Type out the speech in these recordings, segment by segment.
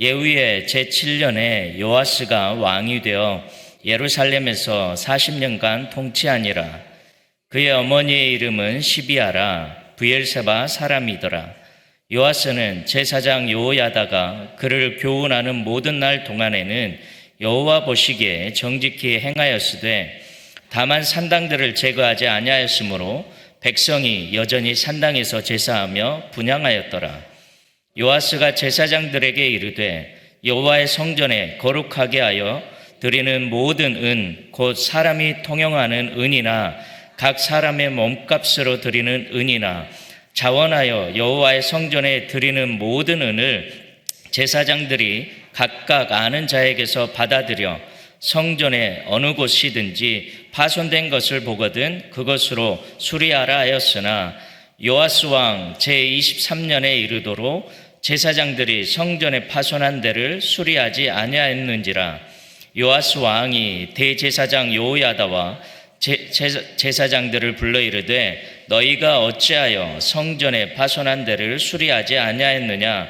예후의 제7년에 요아스가 왕이 되어 예루살렘에서 40년간 통치하니라. 그의 어머니의 이름은 시비아라 브엘세바 사람이더라. 요아스는 제사장 여호야다가 그를 교훈하는 모든 날 동안에는 여호와 보시기에 정직히 행하였으되 다만 산당들을 제거하지 아니하였으므로 백성이 여전히 산당에서 제사하며 분향하였더라. 요아스가 제사장들에게 이르되 여호와의 성전에 거룩하게 하여 드리는 모든 은 곧 사람이 통용하는 은이나 각 사람의 몸값으로 드리는 은이나 자원하여 여호와의 성전에 드리는 모든 은을 제사장들이 각각 아는 자에게서 받아들여 성전의 어느 곳이든지 파손된 것을 보거든 그것으로 수리하라 하였으나 요아스 왕 제23년에 이르도록 제사장들이 성전에 파손한 데를 수리하지 아니하였는지라. 요아스 왕이 대제사장 여호야다와 제사장들을 불러 이르되 너희가 어찌하여 성전에 파손한 데를 수리하지 아니하였느냐.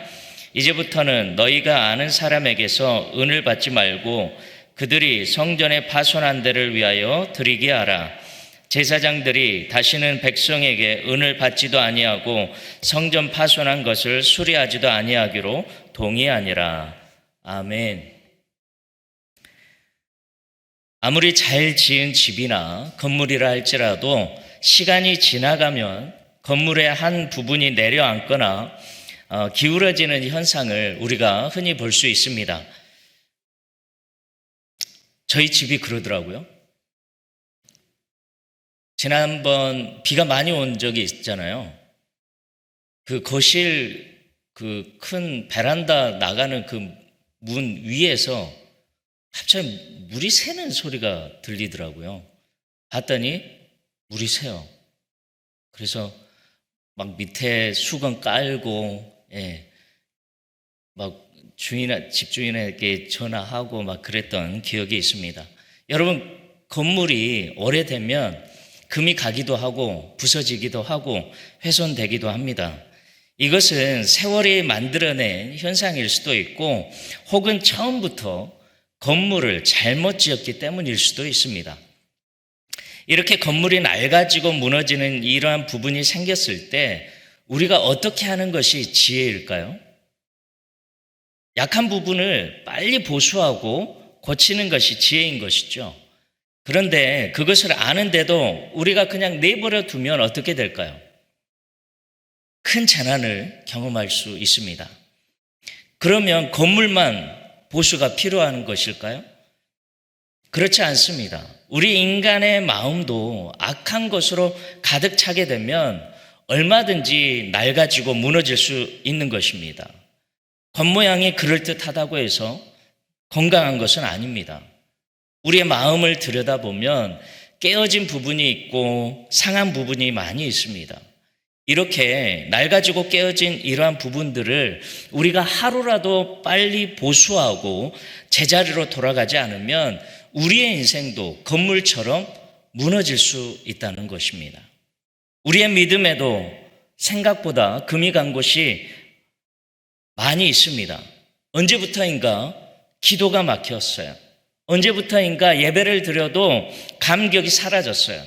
이제부터는 너희가 아는 사람에게서 은을 받지 말고 그들이 성전에 파손한 데를 위하여 드리게 하라. 제사장들이 다시는 백성에게 은을 받지도 아니하고 성전 파손한 것을 수리하지도 아니하기로 동의하니라. 아멘. 아무리 잘 지은 집이나 건물이라 할지라도 시간이 지나가면 건물의 한 부분이 내려앉거나 기울어지는 현상을 우리가 흔히 볼 수 있습니다. 저희 집이 그러더라고요. 지난번 비가 많이 온 적이 있잖아요. 그 거실 그 큰 베란다 나가는 그 문 위에서 갑자기 물이 새는 소리가 들리더라고요. 봤더니 물이 새요. 그래서 막 밑에 수건 깔고, 막 집주인에게 전화하고 막 그랬던 기억이 있습니다. 여러분, 건물이 오래되면 금이 가기도 하고 부서지기도 하고 훼손되기도 합니다. 이것은 세월이 만들어낸 현상일 수도 있고 혹은 처음부터 건물을 잘못 지었기 때문일 수도 있습니다. 이렇게 건물이 낡아지고 무너지는 이러한 부분이 생겼을 때 우리가 어떻게 하는 것이 지혜일까요? 약한 부분을 빨리 보수하고 고치는 것이 지혜인 것이죠. 그런데 그것을 아는데도 우리가 그냥 내버려 두면 어떻게 될까요? 큰 재난을 경험할 수 있습니다. 그러면 건물만 보수가 필요한 것일까요? 그렇지 않습니다. 우리 인간의 마음도 악한 것으로 가득 차게 되면 얼마든지 낡아지고 무너질 수 있는 것입니다. 겉모양이 그럴듯하다고 해서 건강한 것은 아닙니다. 우리의 마음을 들여다보면 깨어진 부분이 있고 상한 부분이 많이 있습니다. 이렇게 낡아지고 깨어진 이러한 부분들을 우리가 하루라도 빨리 보수하고 제자리로 돌아가지 않으면 우리의 인생도 건물처럼 무너질 수 있다는 것입니다. 우리의 믿음에도 생각보다 금이 간 곳이 많이 있습니다. 언제부터인가 기도가 막혔어요. 언제부터인가 예배를 드려도 감격이 사라졌어요.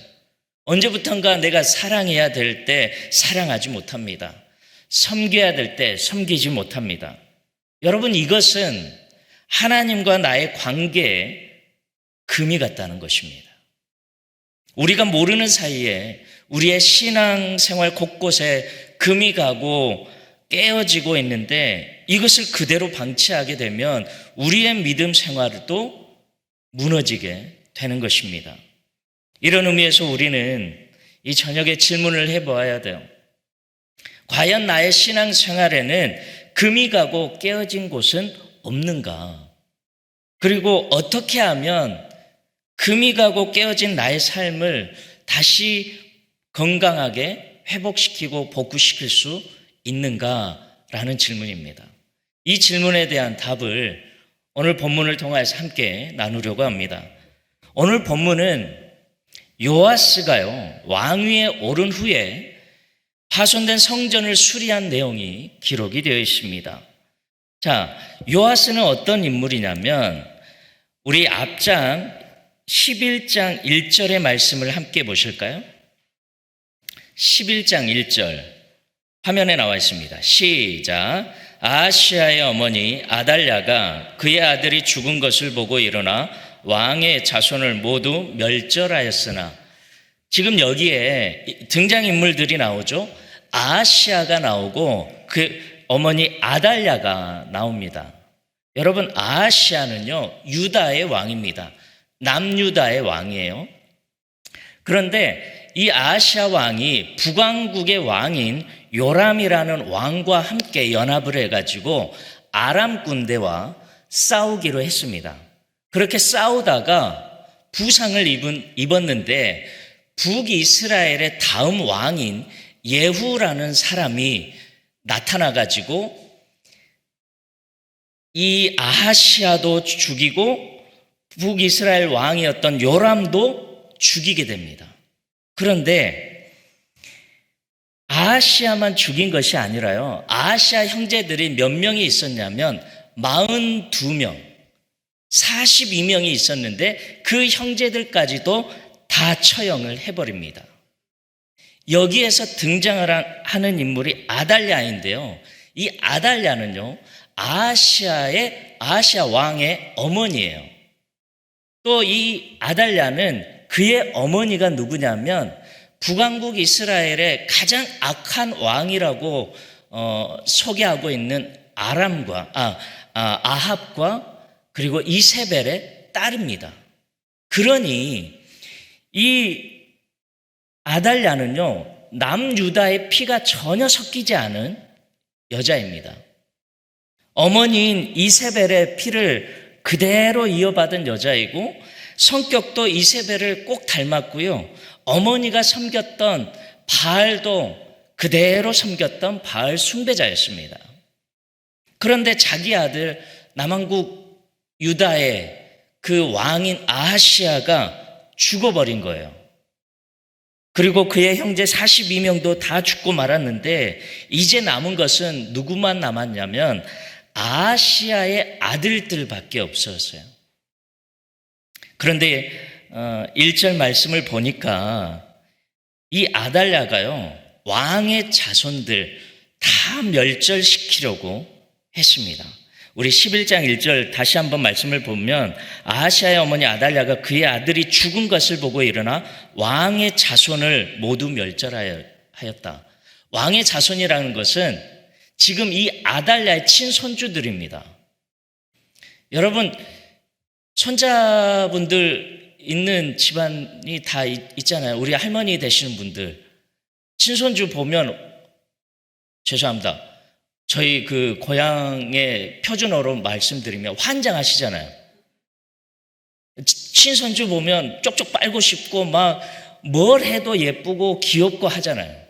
언제부턴가 내가 사랑해야 될 때 사랑하지 못합니다. 섬겨야 될 때 섬기지 못합니다. 여러분, 이것은 하나님과 나의 관계에 금이 갔다는 것입니다. 우리가 모르는 사이에 우리의 신앙생활 곳곳에 금이 가고 깨어지고 있는데 이것을 그대로 방치하게 되면 우리의 믿음 생활도 무너지게 되는 것입니다. 이런 의미에서 우리는 이 저녁에 질문을 해보아야 돼요. 과연 나의 신앙생활에는 금이 가고 깨어진 곳은 없는가? 그리고 어떻게 하면 금이 가고 깨어진 나의 삶을 다시 건강하게 회복시키고 복구시킬 수 있는가라는 질문입니다. 이 질문에 대한 답을 오늘 본문을 통해서 함께 나누려고 합니다. 오늘 본문은 요아스가요, 왕위에 오른 후에 파손된 성전을 수리한 내용이 기록이 되어 있습니다. 자, 요아스는 어떤 인물이냐면 우리 앞장 11장 1절의 말씀을 함께 보실까요? 11장 1절 화면에 나와 있습니다. 시작. 아하시아의 어머니 아달랴가 그의 아들이 죽은 것을 보고 일어나 왕의 자손을 모두 멸절하였으나, 지금 여기에 등장인물들이 나오죠. 아하시아가 나오고 그 어머니 아달랴가 나옵니다. 여러분, 아하시아는요 유다의 왕입니다. 남유다의 왕이에요. 그런데 이 아하시아 왕이 북왕국의 왕인 요람이라는 왕과 함께 연합을 해가지고 아람 군대와 싸우기로 했습니다. 그렇게 싸우다가 부상을 입었는데 북이스라엘의 다음 왕인 예후라는 사람이 나타나가지고 이 아하시아도 죽이고 북이스라엘 왕이었던 요람도 죽이게 됩니다. 그런데 아하시아만 죽인 것이 아니라요, 아하시아 형제들이 몇 명이 있었냐면 42명, 42명이 있었는데 그 형제들까지도 다 처형을 해버립니다. 여기에서 등장을 하는 인물이 아달랴인데요, 이 아달랴는요 아하시아 왕의 어머니예요. 또 이 아달랴는 그의 어머니가 누구냐면 북왕국 이스라엘의 가장 악한 왕이라고 소개하고 있는 아합과 그리고 이세벨의 딸입니다. 그러니 이 아달랴는요 남유다의 피가 전혀 섞이지 않은 여자입니다. 어머니인 이세벨의 피를 그대로 이어받은 여자이고 성격도 이세벨을 꼭 닮았고요, 어머니가 섬겼던 바알도 그대로 섬겼던 바알 숭배자였습니다. 그런데 자기 아들 남왕국 유다의 그 왕인 아하시아가 죽어버린 거예요. 그리고 그의 형제 42명도 다 죽고 말았는데 이제 남은 것은 누구만 남았냐면 아하시아의 아들들밖에 없었어요. 그런데 1절 말씀을 보니까 이 아달랴가요 왕의 자손들 다 멸절시키려고 했습니다. 우리 11장 1절 다시 한번 말씀을 보면 아하시아의 어머니 아달랴가 그의 아들이 죽은 것을 보고 일어나 왕의 자손을 모두 멸절하였다. 왕의 자손이라는 것은 지금 이 아달랴의 친손주들입니다. 여러분, 손자분들 있는 집안이 다 있잖아요. 우리 할머니 되시는 분들 친손주 보면, 죄송합니다, 저희 그 고향의 표준어로 말씀드리면 환장하시잖아요. 친손주 보면 쪽쪽 빨고 싶고 막 뭘 해도 예쁘고 귀엽고 하잖아요.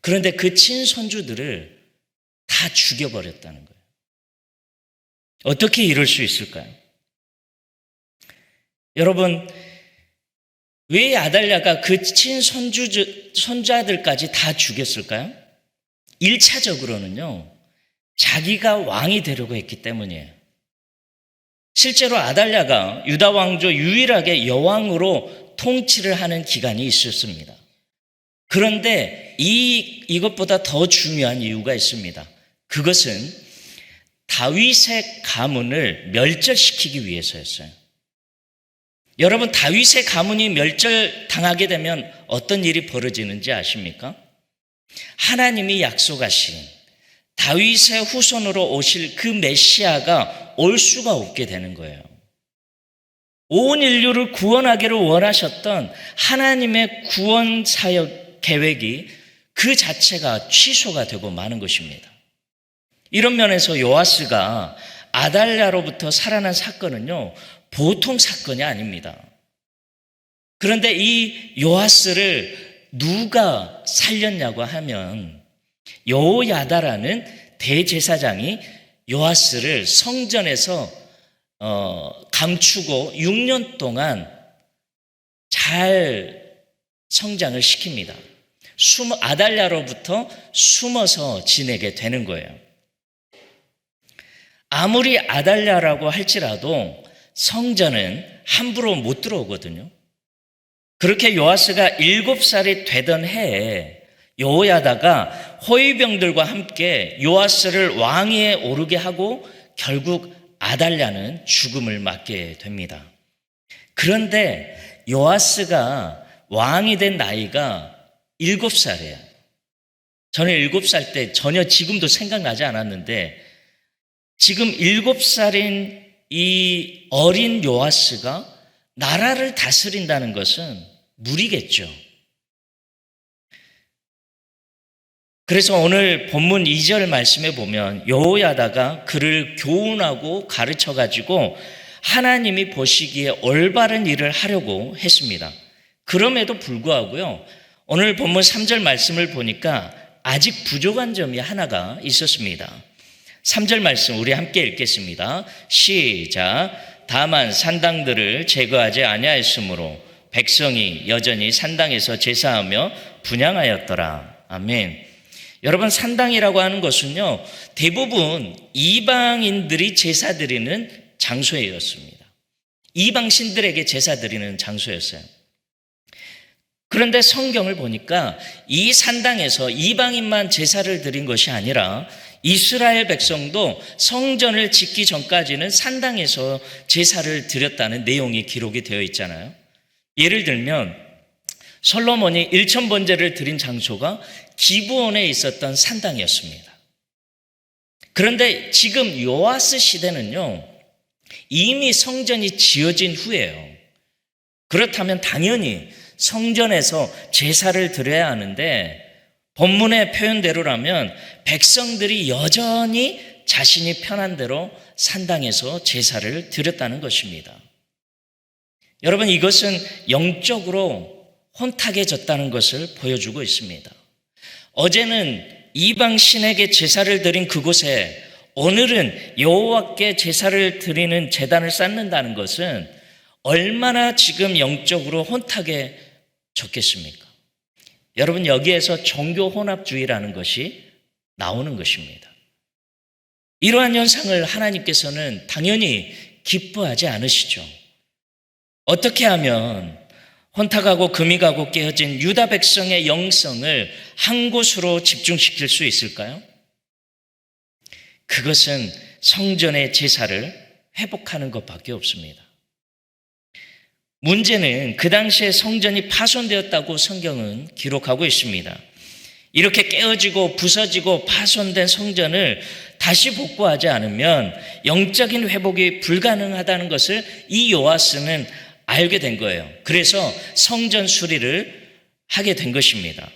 그런데 그 친손주들을 다 죽여버렸다는 거예요. 어떻게 이럴 수 있을까요? 여러분, 왜 아달랴가 그 친손자들까지 다 죽였을까요? 1차적으로는요, 자기가 왕이 되려고 했기 때문이에요. 실제로 아달랴가 유다 왕조 유일하게 여왕으로 통치를 하는 기간이 있었습니다. 그런데 이것보다 더 중요한 이유가 있습니다. 그것은 다윗의 가문을 멸절시키기 위해서였어요. 여러분, 다윗의 가문이 멸절당하게 되면 어떤 일이 벌어지는지 아십니까? 하나님이 약속하신 다윗의 후손으로 오실 그 메시아가 올 수가 없게 되는 거예요. 온 인류를 구원하기를 원하셨던 하나님의 구원 사역 계획이 그 자체가 취소가 되고 마는 것입니다. 이런 면에서 요아스가 아달랴로부터 살아난 사건은요, 보통 사건이 아닙니다. 그런데 이 요아스를 누가 살렸냐고 하면 여호야다라는 대제사장이 요아스를 성전에서 감추고 6년 동안 잘 성장을 시킵니다. 아달랴로부터 숨어서 지내게 되는 거예요. 아무리 아달랴라고 할지라도 성전은 함부로 못 들어오거든요. 그렇게 요아스가 7살이 되던 해에 여호야다가 호위병들과 함께 요아스를 왕위에 오르게 하고 결국 아달랴는 죽음을 맞게 됩니다. 그런데 요아스가 왕이 된 나이가 7살이에요. 저는 7살 때 전혀 지금도 생각나지 않았는데 지금 7살인 이 어린 요아스가 나라를 다스린다는 것은 무리겠죠. 그래서 오늘 본문 2절 말씀에 보면 여호야다가 그를 교훈하고 가르쳐가지고 하나님이 보시기에 올바른 일을 하려고 했습니다. 그럼에도 불구하고요, 오늘 본문 3절 말씀을 보니까 아직 부족한 점이 하나가 있었습니다. 3절 말씀 우리 함께 읽겠습니다. 시작. 다만 산당들을 제거하지 아니하였으므로 백성이 여전히 산당에서 제사하며 분향하였더라. 아멘. 여러분, 산당이라고 하는 것은요, 대부분 이방인들이 제사 드리는 장소였습니다. 이방신들에게 제사 드리는 장소였어요. 그런데 성경을 보니까 이 산당에서 이방인만 제사를 드린 것이 아니라 이스라엘 백성도 성전을 짓기 전까지는 산당에서 제사를 드렸다는 내용이 기록이 되어 있잖아요. 예를 들면 솔로몬이 1000번제를 드린 장소가 기브온에 있었던 산당이었습니다. 그런데 지금 요아스 시대는요, 이미 성전이 지어진 후예요. 그렇다면 당연히 성전에서 제사를 드려야 하는데 본문의 표현대로라면 백성들이 여전히 자신이 편한 대로 산당에서 제사를 드렸다는 것입니다. 여러분, 이것은 영적으로 혼탁해졌다는 것을 보여주고 있습니다. 어제는 이방 신에게 제사를 드린 그곳에 오늘은 여호와께 제사를 드리는 제단을 쌓는다는 것은 얼마나 지금 영적으로 혼탁해졌겠습니까? 여러분, 여기에서 종교 혼합주의라는 것이 나오는 것입니다. 이러한 현상을 하나님께서는 당연히 기뻐하지 않으시죠. 어떻게 하면 혼탁하고 금이 가고 깨어진 유다 백성의 영성을 한 곳으로 집중시킬 수 있을까요? 그것은 성전의 제사를 회복하는 것밖에 없습니다. 문제는 그 당시에 성전이 파손되었다고 성경은 기록하고 있습니다. 이렇게 깨어지고 부서지고 파손된 성전을 다시 복구하지 않으면 영적인 회복이 불가능하다는 것을 이 요아스는 알게 된 거예요. 그래서 성전 수리를 하게 된 것입니다.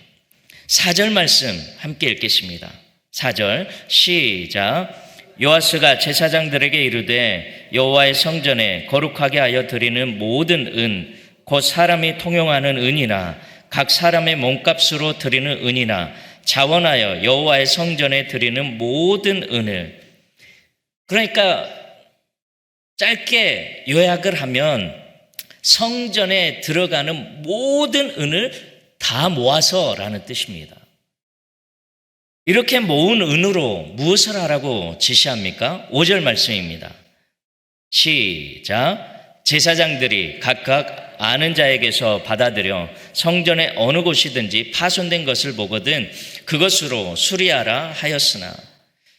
4절 말씀 함께 읽겠습니다. 4절 시작. 요아스가 제사장들에게 이르되 여호와의 성전에 거룩하게 하여 드리는 모든 은 곧 사람이 통용하는 은이나 각 사람의 몸값으로 드리는 은이나 자원하여 여호와의 성전에 드리는 모든 은을, 그러니까 짧게 요약을 하면 성전에 들어가는 모든 은을 다 모아서라는 뜻입니다. 이렇게 모은 은으로 무엇을 하라고 지시합니까? 5절 말씀입니다. 시작. 제사장들이 각각 아는 자에게서 받아들여 성전의 어느 곳이든지 파손된 것을 보거든 그것으로 수리하라 하였으나,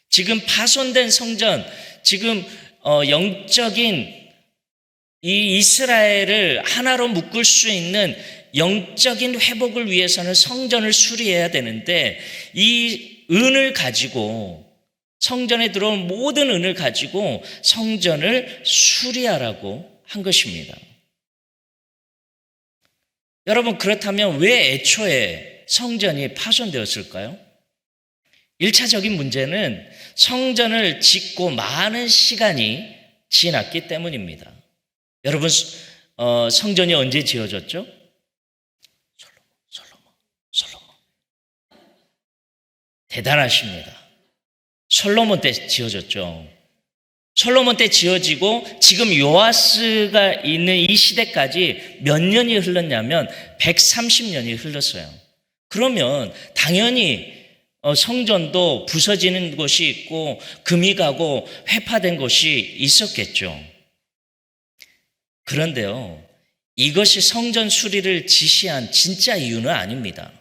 지금 파손된 성전, 지금 영적인 이 이스라엘을 하나로 묶을 수 있는 영적인 회복을 위해서는 성전을 수리해야 되는데, 이 은을 가지고, 성전에 들어온 모든 은을 가지고 성전을 수리하라고 한 것입니다. 여러분, 그렇다면 왜 애초에 성전이 파손되었을까요? 1차적인 문제는 성전을 짓고 많은 시간이 지났기 때문입니다. 여러분, 성전이 언제 지어졌죠? 솔로몬. 대단하십니다. 솔로몬 때 지어졌죠. 솔로몬 때 지어지고 지금 요아스가 있는 이 시대까지 몇 년이 흘렀냐면 130년이 흘렀어요. 그러면 당연히 성전도 부서지는 곳이 있고 금이 가고 회파된 곳이 있었겠죠. 그런데요, 이것이 성전 수리를 지시한 진짜 이유는 아닙니다.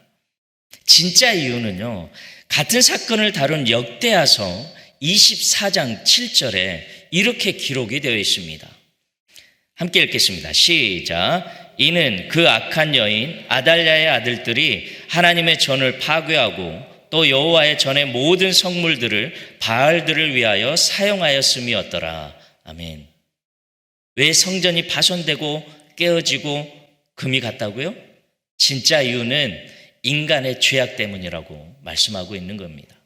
진짜 이유는요, 같은 사건을 다룬 역대하서 24장 7절에 이렇게 기록이 되어 있습니다. 함께 읽겠습니다. 시작. 이는 그 악한 여인 아달랴의 아들들이 하나님의 전을 파괴하고 또 여호와의 전의 모든 성물들을 바알들을 위하여 사용하였음이었더라. 아멘. 왜 성전이 파손되고 깨어지고 금이 갔다고요? 진짜 이유는 인간의 죄악 때문이라고 말씀하고 있는 겁니다.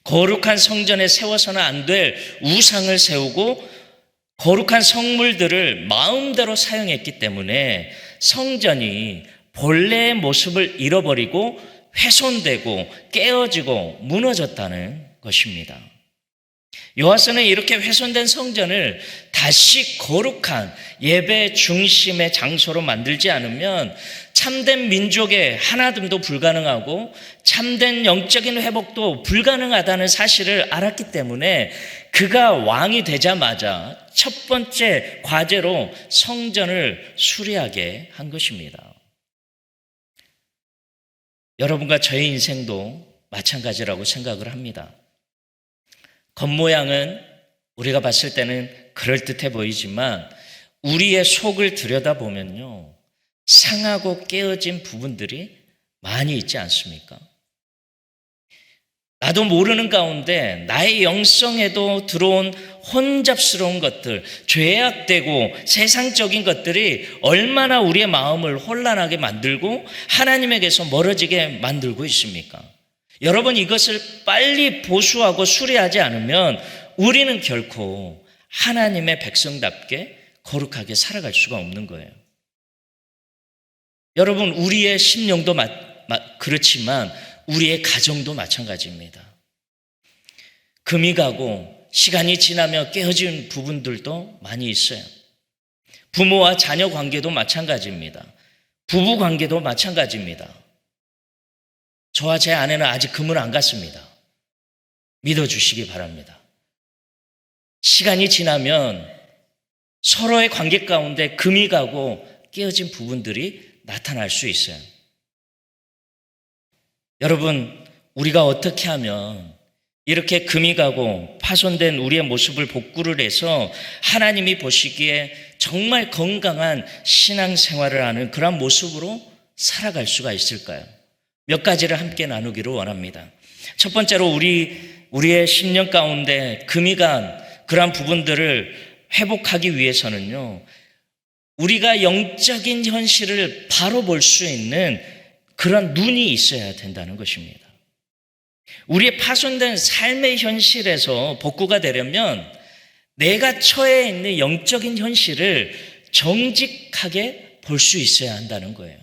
거룩한 성전에 세워서는 안 될 우상을 세우고 거룩한 성물들을 마음대로 사용했기 때문에 성전이 본래의 모습을 잃어버리고 훼손되고 깨어지고 무너졌다는 것입니다. 요하스는 이렇게 훼손된 성전을 다시 거룩한 예배 중심의 장소로 만들지 않으면 참된 민족의 하나됨도 불가능하고 참된 영적인 회복도 불가능하다는 사실을 알았기 때문에 그가 왕이 되자마자 첫 번째 과제로 성전을 수리하게 한 것입니다. 여러분과 저의 인생도 마찬가지라고 생각을 합니다. 겉모양은 우리가 봤을 때는 그럴듯해 보이지만 우리의 속을 들여다보면요, 상하고 깨어진 부분들이 많이 있지 않습니까? 나도 모르는 가운데 나의 영성에도 들어온 혼잡스러운 것들, 죄악되고 세상적인 것들이 얼마나 우리의 마음을 혼란하게 만들고 하나님에게서 멀어지게 만들고 있습니까? 여러분, 이것을 빨리 보수하고 수리하지 않으면 우리는 결코 하나님의 백성답게 거룩하게 살아갈 수가 없는 거예요. 여러분, 우리의 심령도 그렇지만 우리의 가정도 마찬가지입니다. 금이 가고 시간이 지나며 깨어진 부분들도 많이 있어요. 부모와 자녀 관계도 마찬가지입니다. 부부 관계도 마찬가지입니다. 저와 제 아내는 아직 금을 안 갔습니다. 믿어주시기 바랍니다. 시간이 지나면 서로의 관계 가운데 금이 가고 깨어진 부분들이 나타날 수 있어요. 여러분, 우리가 어떻게 하면 이렇게 금이 가고 파손된 우리의 모습을 복구를 해서 하나님이 보시기에 정말 건강한 신앙생활을 하는 그런 모습으로 살아갈 수가 있을까요? 몇 가지를 함께 나누기를 원합니다. 첫 번째로 우리의 심령 가운데 금이 간 그런 부분들을 회복하기 위해서는요, 우리가 영적인 현실을 바로 볼 수 있는 그런 눈이 있어야 된다는 것입니다. 우리의 파손된 삶의 현실에서 복구가 되려면 내가 처해 있는 영적인 현실을 정직하게 볼 수 있어야 한다는 거예요.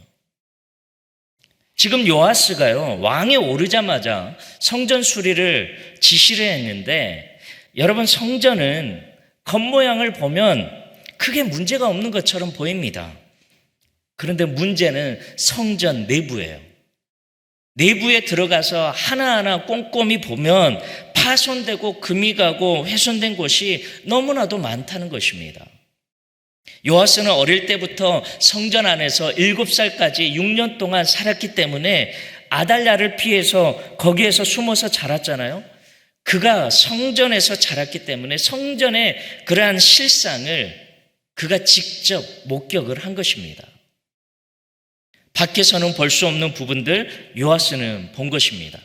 지금 요아스가요, 왕에 오르자마자 성전 수리를 지시를 했는데, 여러분, 성전은 겉모양을 보면 크게 문제가 없는 것처럼 보입니다. 그런데 문제는 성전 내부예요. 내부에 들어가서 하나하나 꼼꼼히 보면 파손되고 금이 가고 훼손된 곳이 너무나도 많다는 것입니다. 요아스는 어릴 때부터 성전 안에서 7살까지 6년 동안 살았기 때문에 아달랴를 피해서 거기에서 숨어서 자랐잖아요. 그가 성전에서 자랐기 때문에 성전의 그러한 실상을 그가 직접 목격을 한 것입니다. 밖에서는 볼 수 없는 부분들 요아스는 본 것입니다.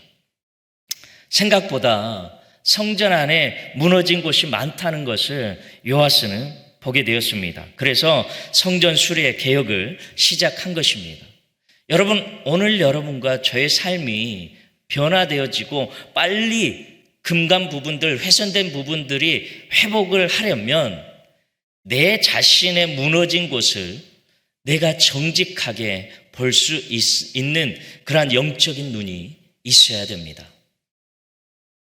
생각보다 성전 안에 무너진 곳이 많다는 것을 요아스는 보게 되었습니다. 그래서 성전 수리의 개혁을 시작한 것입니다. 여러분, 오늘 여러분과 저의 삶이 변화되어지고 빨리 금간 부분들, 훼손된 부분들이 회복을 하려면 내 자신의 무너진 곳을 내가 정직하게 볼 수 있는 그러한 영적인 눈이 있어야 됩니다.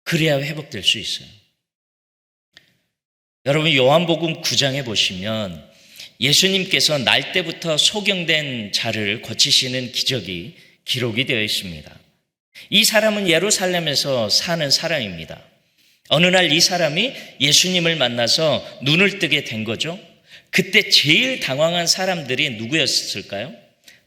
그래야 회복될 수 있어요. 여러분, 요한복음 9장에 보시면 예수님께서 날 때부터 소경된 자를 고치시는 기적이 기록이 되어 있습니다. 이 사람은 예루살렘에서 사는 사람입니다. 어느 날 이 사람이 예수님을 만나서 눈을 뜨게 된 거죠. 그때 제일 당황한 사람들이 누구였을까요?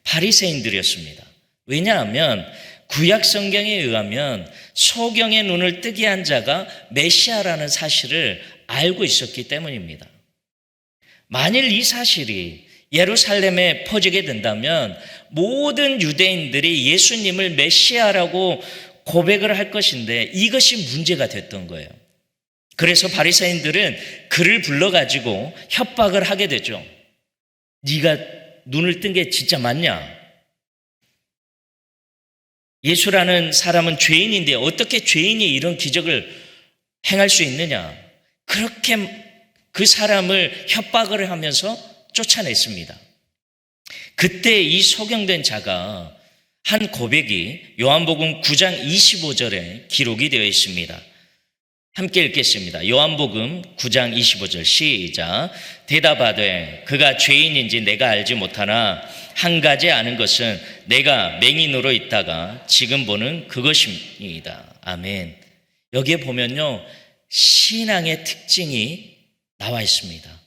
바리새인들이었습니다. 왜냐하면 구약 성경에 의하면 소경의 눈을 뜨게 한 자가 메시아라는 사실을 알고 있었기 때문입니다. 만일 이 사실이 예루살렘에 퍼지게 된다면 모든 유대인들이 예수님을 메시아라고 고백을 할 것인데 이것이 문제가 됐던 거예요. 그래서 바리새인들은 그를 불러가지고 협박을 하게 되죠. 네가 눈을 뜬 게 진짜 맞냐? 예수라는 사람은 죄인인데 어떻게 죄인이 이런 기적을 행할 수 있느냐? 그렇게 그 사람을 협박을 하면서 쫓아냈습니다. 그때 이 소경된 자가 한 고백이 요한복음 9장 25절에 기록이 되어 있습니다. 함께 읽겠습니다. 요한복음 9장 25절 시작. 대답하되 그가 죄인인지 내가 알지 못하나 한 가지 아는 것은 내가 맹인으로 있다가 지금 보는 그것입니다. 아멘. 여기에 보면요, 신앙의 특징이 나와 있습니다.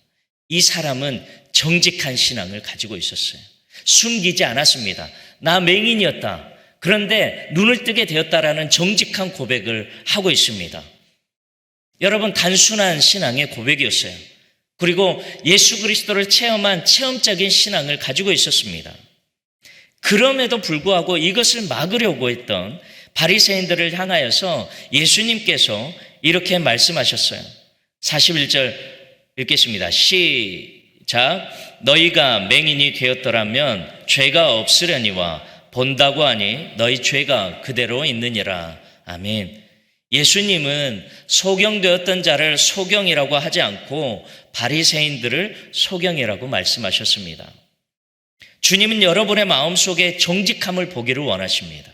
이 사람은 정직한 신앙을 가지고 있었어요. 숨기지 않았습니다. 나 맹인이었다. 그런데 눈을 뜨게 되었다라는 정직한 고백을 하고 있습니다. 여러분, 단순한 신앙의 고백이었어요. 그리고 예수 그리스도를 체험한 체험적인 신앙을 가지고 있었습니다. 그럼에도 불구하고 이것을 막으려고 했던 바리새인들을 향하여서 예수님께서 이렇게 말씀하셨어요. 41절 읽겠습니다. 시작. 너희가 맹인이 되었더라면 죄가 없으려니와 본다고 하니 너희 죄가 그대로 있느니라. 아멘. 예수님은 소경되었던 자를 소경이라고 하지 않고 바리새인들을 소경이라고 말씀하셨습니다. 주님은 여러분의 마음속에 정직함을 보기를 원하십니다.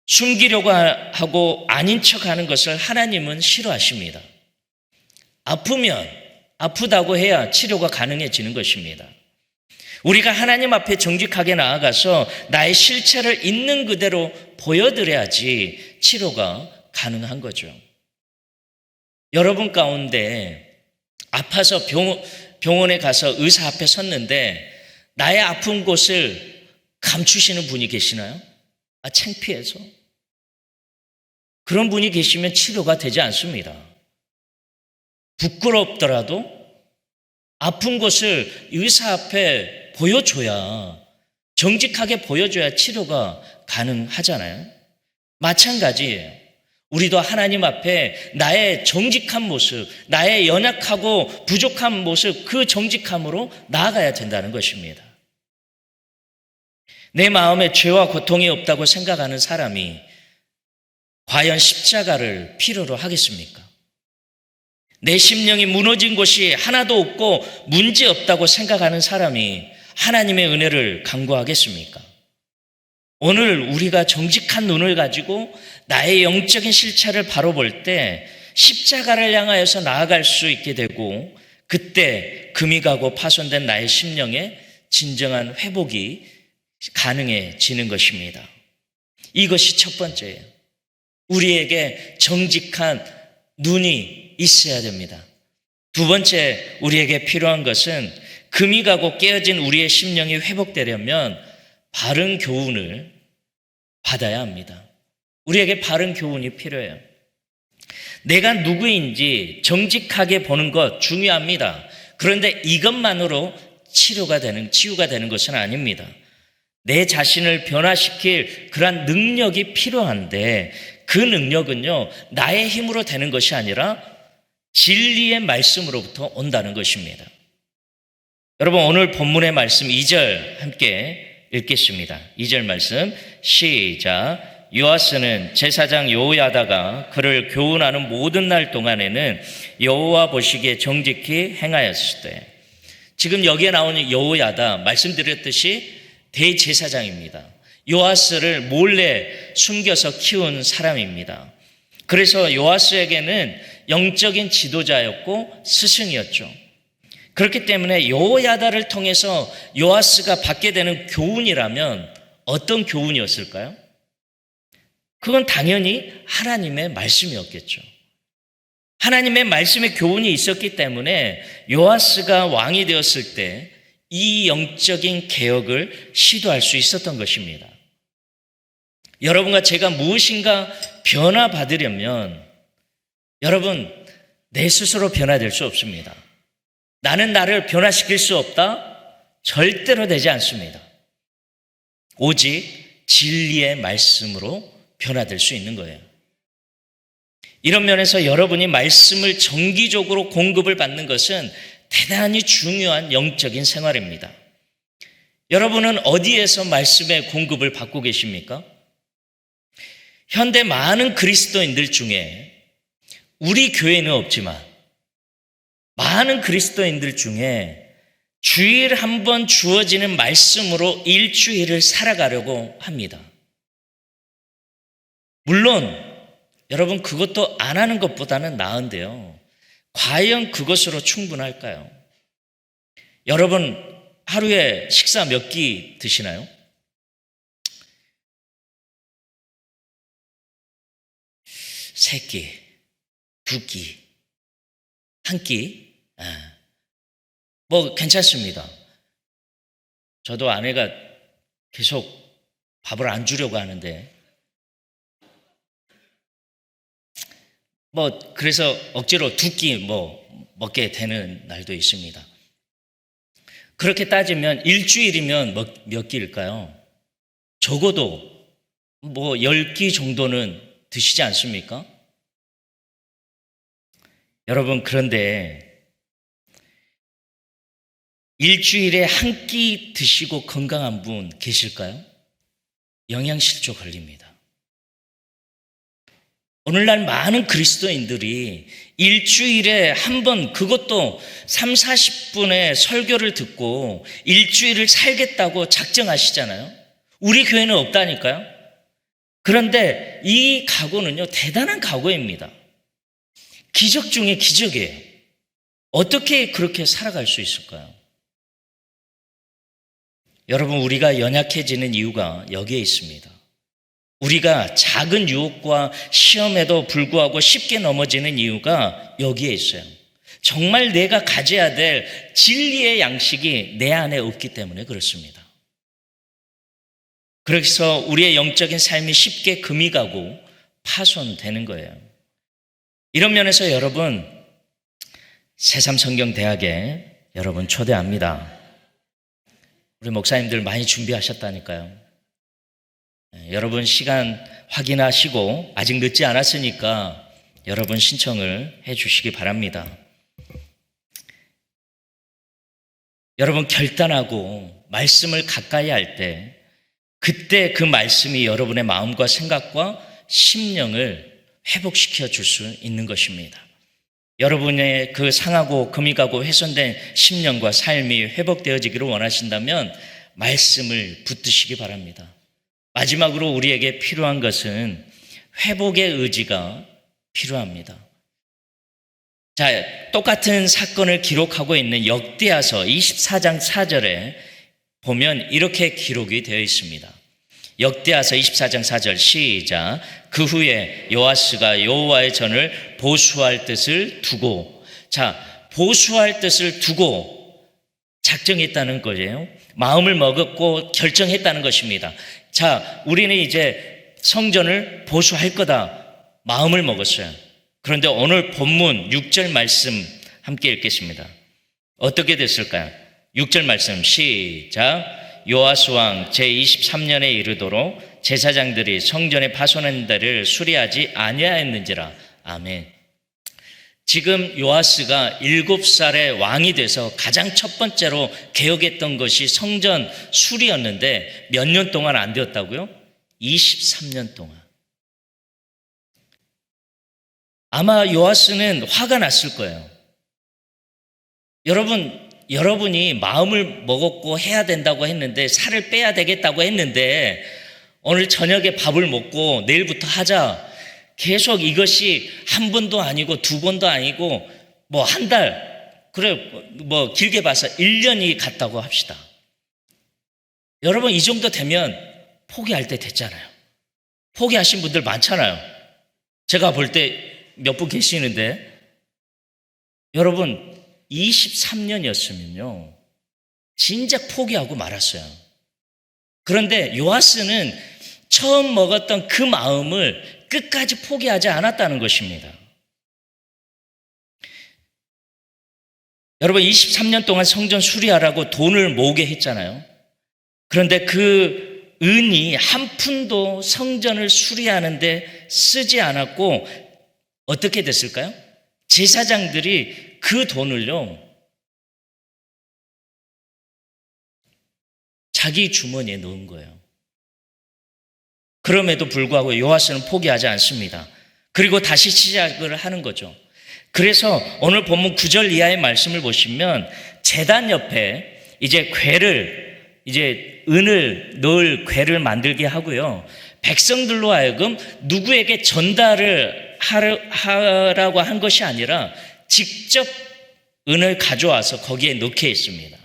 숨기려고 하고 아닌 척하는 것을 하나님은 싫어하십니다. 아프면 아프다고 해야 치료가 가능해지는 것입니다. 우리가 하나님 앞에 정직하게 나아가서 나의 실체를 있는 그대로 보여드려야지 치료가 가능한 거죠. 여러분 가운데 아파서 병원에 가서 의사 앞에 섰는데 나의 아픈 곳을 감추시는 분이 계시나요? 창피해서. 그런 분이 계시면 치료가 되지 않습니다. 부끄럽더라도 아픈 곳을 의사 앞에 보여줘야, 정직하게 보여줘야 치료가 가능하잖아요. 마찬가지예요. 우리도 하나님 앞에 나의 정직한 모습, 나의 연약하고 부족한 모습, 그 정직함으로 나아가야 된다는 것입니다. 내 마음에 죄와 고통이 없다고 생각하는 사람이 과연 십자가를 필요로 하겠습니까? 내 심령이 무너진 곳이 하나도 없고 문제 없다고 생각하는 사람이 하나님의 은혜를 간구하겠습니까? 오늘 우리가 정직한 눈을 가지고 나의 영적인 실체를 바로 볼 때 십자가를 향하여서 나아갈 수 있게 되고, 그때 금이 가고 파손된 나의 심령의 진정한 회복이 가능해지는 것입니다. 이것이 첫 번째예요. 우리에게 정직한 눈이 있어야 됩니다. 두 번째, 우리에게 필요한 것은 금이 가고 깨어진 우리의 심령이 회복되려면 바른 교훈을 받아야 합니다. 우리에게 바른 교훈이 필요해요. 내가 누구인지 정직하게 보는 것 중요합니다. 그런데 이것만으로 치유가 되는 것은 아닙니다. 내 자신을 변화시킬 그러한 능력이 필요한데, 그 능력은요, 나의 힘으로 되는 것이 아니라 진리의 말씀으로부터 온다는 것입니다. 여러분, 오늘 본문의 말씀 2절 함께 읽겠습니다. 2절 말씀 시작. 요아스는 제사장 여호야다가 그를 교훈하는 모든 날 동안에는 여호와 보시기에 정직히 행하였을 때, 지금 여기에 나오는 여호야다, 말씀드렸듯이 대제사장입니다. 요아스를 몰래 숨겨서 키운 사람입니다. 그래서 요아스에게는 영적인 지도자였고 스승이었죠. 그렇기 때문에 여호야다를 통해서 요아스가 받게 되는 교훈이라면 어떤 교훈이었을까요? 그건 당연히 하나님의 말씀이었겠죠. 하나님의 말씀의 교훈이 있었기 때문에 요아스가 왕이 되었을 때 이 영적인 개혁을 시도할 수 있었던 것입니다. 여러분과 제가 무엇인가 변화받으려면 여러분, 내 스스로 변화될 수 없습니다. 나는 나를 변화시킬 수 없다? 절대로 되지 않습니다. 오직 진리의 말씀으로 변화될 수 있는 거예요. 이런 면에서 여러분이 말씀을 정기적으로 공급을 받는 것은 대단히 중요한 영적인 생활입니다. 여러분은 어디에서 말씀의 공급을 받고 계십니까? 현대 많은 그리스도인들 중에 우리 교회는 없지만 많은 그리스도인들 중에 주일 한 번 주어지는 말씀으로 일주일을 살아가려고 합니다. 물론 여러분 그것도 안 하는 것보다는 나은데요. 과연 그것으로 충분할까요? 여러분 하루에 식사 몇 끼 드시나요? 세 끼, 두 끼, 한 끼? 뭐 괜찮습니다. 저도 아내가 계속 밥을 안 주려고 하는데 그래서 억지로 두 끼 먹게 되는 날도 있습니다. 그렇게 따지면 일주일이면 몇 끼일까요? 적어도 10끼 정도는 드시지 않습니까? 여러분, 그런데 일주일에 한 끼 드시고 건강한 분 계실까요? 영양실조 걸립니다. 오늘날 많은 그리스도인들이 일주일에 한 번, 그것도 3, 40분의 설교를 듣고 일주일을 살겠다고 작정하시잖아요. 우리 교회는 없다니까요. 그런데 이 각오는요, 대단한 각오입니다. 기적 중에 기적이에요. 어떻게 그렇게 살아갈 수 있을까요? 여러분, 우리가 연약해지는 이유가 여기에 있습니다. 우리가 작은 유혹과 시험에도 불구하고 쉽게 넘어지는 이유가 여기에 있어요. 정말 내가 가져야 될 진리의 양식이 내 안에 없기 때문에 그렇습니다. 그래서 우리의 영적인 삶이 쉽게 금이 가고 파손되는 거예요. 이런 면에서 여러분, 새삼성경대학에 여러분 초대합니다. 우리 목사님들 많이 준비하셨다니까요. 여러분 시간 확인하시고 아직 늦지 않았으니까 여러분 신청을 해 주시기 바랍니다. 여러분 결단하고 말씀을 가까이 할 때 그때 그 말씀이 여러분의 마음과 생각과 심령을 회복시켜 줄 수 있는 것입니다. 여러분의 그 상하고 금이 가고 훼손된 심령과 삶이 회복되어지기를 원하신다면 말씀을 붙드시기 바랍니다. 마지막으로 우리에게 필요한 것은 회복의 의지가 필요합니다. 자, 똑같은 사건을 기록하고 있는 역대하서 24장 4절에 보면 이렇게 기록이 되어 있습니다. 역대하서 24장 4절 시작. 그 후에 요아스가 여호와의 전을 보수할 뜻을 두고, 자, 보수할 뜻을 두고 작정했다는 거예요. 마음을 먹었고 결정했다는 것입니다. 자, 우리는 이제 성전을 보수할 거다 마음을 먹었어요. 그런데 오늘 본문 6절 말씀 함께 읽겠습니다. 어떻게 됐을까요? 6절 말씀 시작. 요아스 왕 제23년에 이르도록 제사장들이 성전에 파손한 데를 수리하지 아니하였는지라. 아멘. 지금 요아스가 7살의 왕이 돼서 가장 첫 번째로 개혁했던 것이 성전 수리였는데 몇 년 동안 안 되었다고요? 23년 동안. 아마 요아스는 화가 났을 거예요. 여러분이 마음을 먹었고 해야 된다고 했는데, 살을 빼야 되겠다고 했는데 오늘 저녁에 밥을 먹고 내일부터 하자, 계속 이것이 한 번도 아니고 두 번도 아니고 한 달, 그래 길게 봐서 1년이 갔다고 합시다. 여러분 이 정도 되면 포기할 때 됐잖아요. 포기하신 분들 많잖아요. 제가 볼 때 몇 분 계시는데, 여러분 23년이었으면요 진작 포기하고 말았어요. 그런데 요아스는 처음 먹었던 그 마음을 끝까지 포기하지 않았다는 것입니다. 여러분 23년 동안 성전 수리하라고 돈을 모으게 했잖아요. 그런데 그 은이 한 푼도 성전을 수리하는데 쓰지 않았고 어떻게 됐을까요? 제사장들이 그 돈을요 자기 주머니에 넣은 거예요. 그럼에도 불구하고 요아스는 포기하지 않습니다. 그리고 다시 시작을 하는 거죠. 그래서 오늘 본문 9절 이하의 말씀을 보시면 제단 옆에 이제 은을 넣을 궤를 만들게 하고요. 백성들로 하여금 누구에게 전달을 하라고 한 것이 아니라 직접 은을 가져와서 거기에 넣게 했습니다.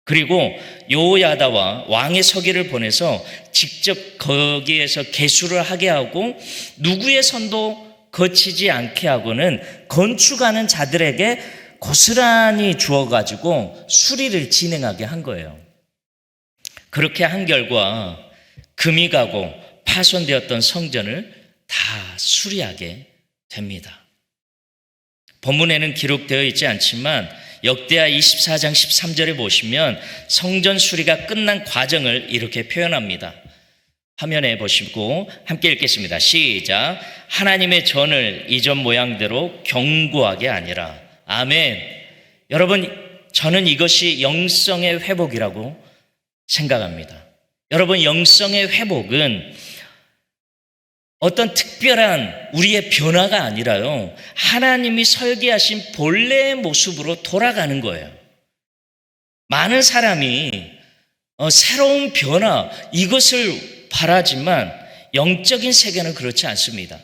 그리고 여호야다와 왕의 서기를 보내서 직접 거기에서 계수를 하게 하고 누구의 손도 거치지 않게 하고는 건축하는 자들에게 고스란히 주어가지고 수리를 진행하게 한 거예요. 그렇게 한 결과 금이 가고 파손되었던 성전을 다 수리하게 됩니다. 본문에는 기록되어 있지 않지만 역대하 24장 13절에 보시면 성전 수리가 끝난 과정을 이렇게 표현합니다. 화면에 보시고 함께 읽겠습니다. 시작. 하나님의 전을 이전 모양대로 견고하게 아니라. 아멘. 여러분, 저는 이것이 영성의 회복이라고 생각합니다. 여러분, 영성의 회복은 어떤 특별한 우리의 변화가 아니라요, 하나님이 설계하신 본래의 모습으로 돌아가는 거예요. 많은 사람이 새로운 변화, 이것을 바라지만 영적인 세계는 그렇지 않습니다.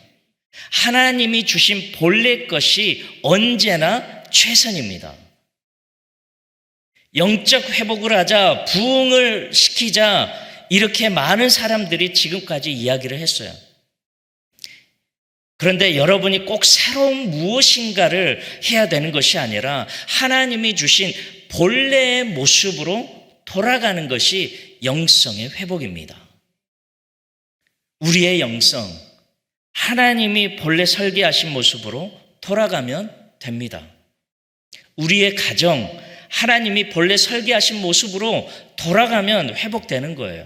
하나님이 주신 본래 것이 언제나 최선입니다. 영적 회복을 하자, 부흥을 시키자, 이렇게 많은 사람들이 지금까지 이야기를 했어요. 그런데 여러분이 꼭 새로운 무엇인가를 해야 되는 것이 아니라 하나님이 주신 본래의 모습으로 돌아가는 것이 영성의 회복입니다. 우리의 영성, 하나님이 본래 설계하신 모습으로 돌아가면 됩니다. 우리의 가정, 하나님이 본래 설계하신 모습으로 돌아가면 회복되는 거예요.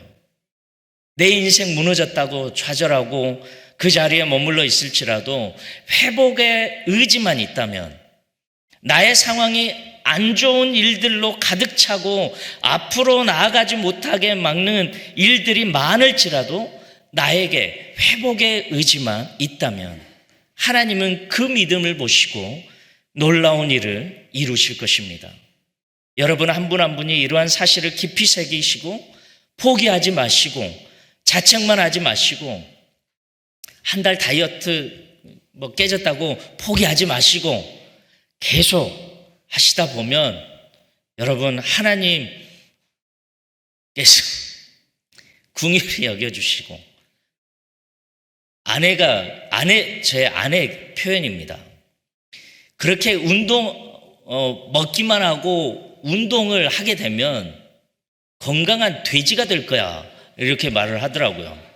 내 인생 무너졌다고 좌절하고 그 자리에 머물러 있을지라도 회복의 의지만 있다면, 나의 상황이 안 좋은 일들로 가득 차고 앞으로 나아가지 못하게 막는 일들이 많을지라도 나에게 회복의 의지만 있다면 하나님은 그 믿음을 보시고 놀라운 일을 이루실 것입니다. 여러분 한 분 한 분이 이러한 사실을 깊이 새기시고 포기하지 마시고 자책만 하지 마시고 한 달 다이어트 깨졌다고 포기하지 마시고 계속 하시다 보면 여러분 하나님께서 긍휼히 여겨주시고 제 아내 표현입니다. 그렇게 먹기만 하고 운동을 하게 되면 건강한 돼지가 될 거야, 이렇게 말을 하더라고요.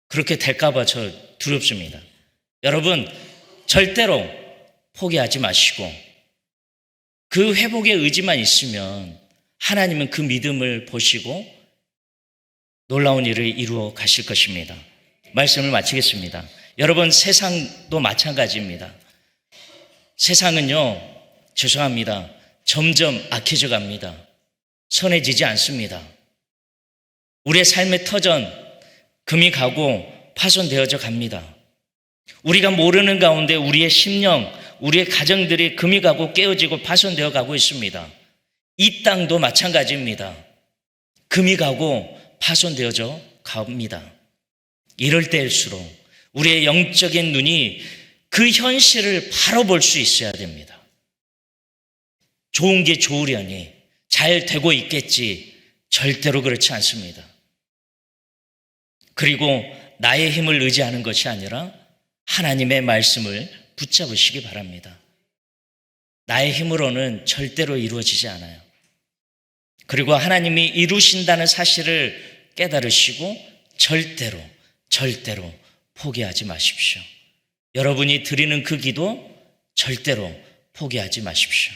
그렇게 될까봐 저 두렵습니다. 여러분 절대로 포기하지 마시고 그 회복의 의지만 있으면 하나님은 그 믿음을 보시고 놀라운 일을 이루어 가실 것입니다. 말씀을 마치겠습니다. 여러분 세상도 마찬가지입니다. 세상은요, 죄송합니다, 점점 악해져 갑니다. 선해지지 않습니다. 우리의 삶의 터전 금이 가고 파손되어져 갑니다. 우리가 모르는 가운데 우리의 심령, 우리의 가정들이 금이 가고 깨어지고 파손되어 가고 있습니다. 이 땅도 마찬가지입니다. 금이 가고 파손되어져 갑니다. 이럴 때일수록 우리의 영적인 눈이 그 현실을 바로 볼 수 있어야 됩니다. 좋은 게 좋으려니 잘 되고 있겠지, 절대로 그렇지 않습니다. 그리고 나의 힘을 의지하는 것이 아니라 하나님의 말씀을 붙잡으시기 바랍니다. 나의 힘으로는 절대로 이루어지지 않아요. 그리고 하나님이 이루신다는 사실을 깨달으시고 절대로 포기하지 마십시오. 여러분이 드리는 그 기도 절대로 포기하지 마십시오.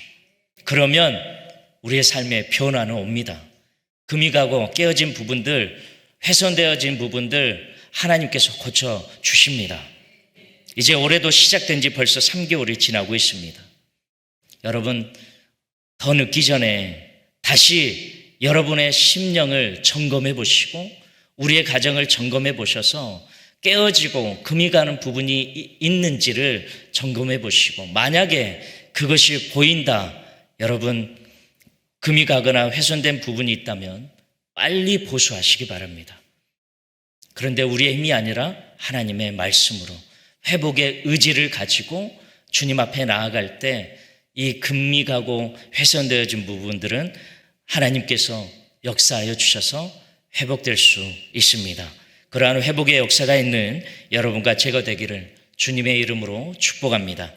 그러면 우리의 삶에 변화는 옵니다. 금이 가고 깨어진 부분들, 훼손되어진 부분들 하나님께서 고쳐주십니다. 이제 올해도 시작된 지 벌써 3개월이 지나고 있습니다. 여러분, 더 늦기 전에 다시 여러분의 심령을 점검해 보시고 우리의 가정을 점검해 보셔서 깨어지고 금이 가는 부분이 있는지를 점검해 보시고, 만약에 그것이 보인다, 여러분 금이 가거나 훼손된 부분이 있다면 빨리 보수하시기 바랍니다. 그런데 우리의 힘이 아니라 하나님의 말씀으로 회복의 의지를 가지고 주님 앞에 나아갈 때 이 금이 가고 훼손되어진 부분들은 하나님께서 역사하여 주셔서 회복될 수 있습니다. 그러한 회복의 역사가 있는 여러분과 제가 되기를 주님의 이름으로 축복합니다.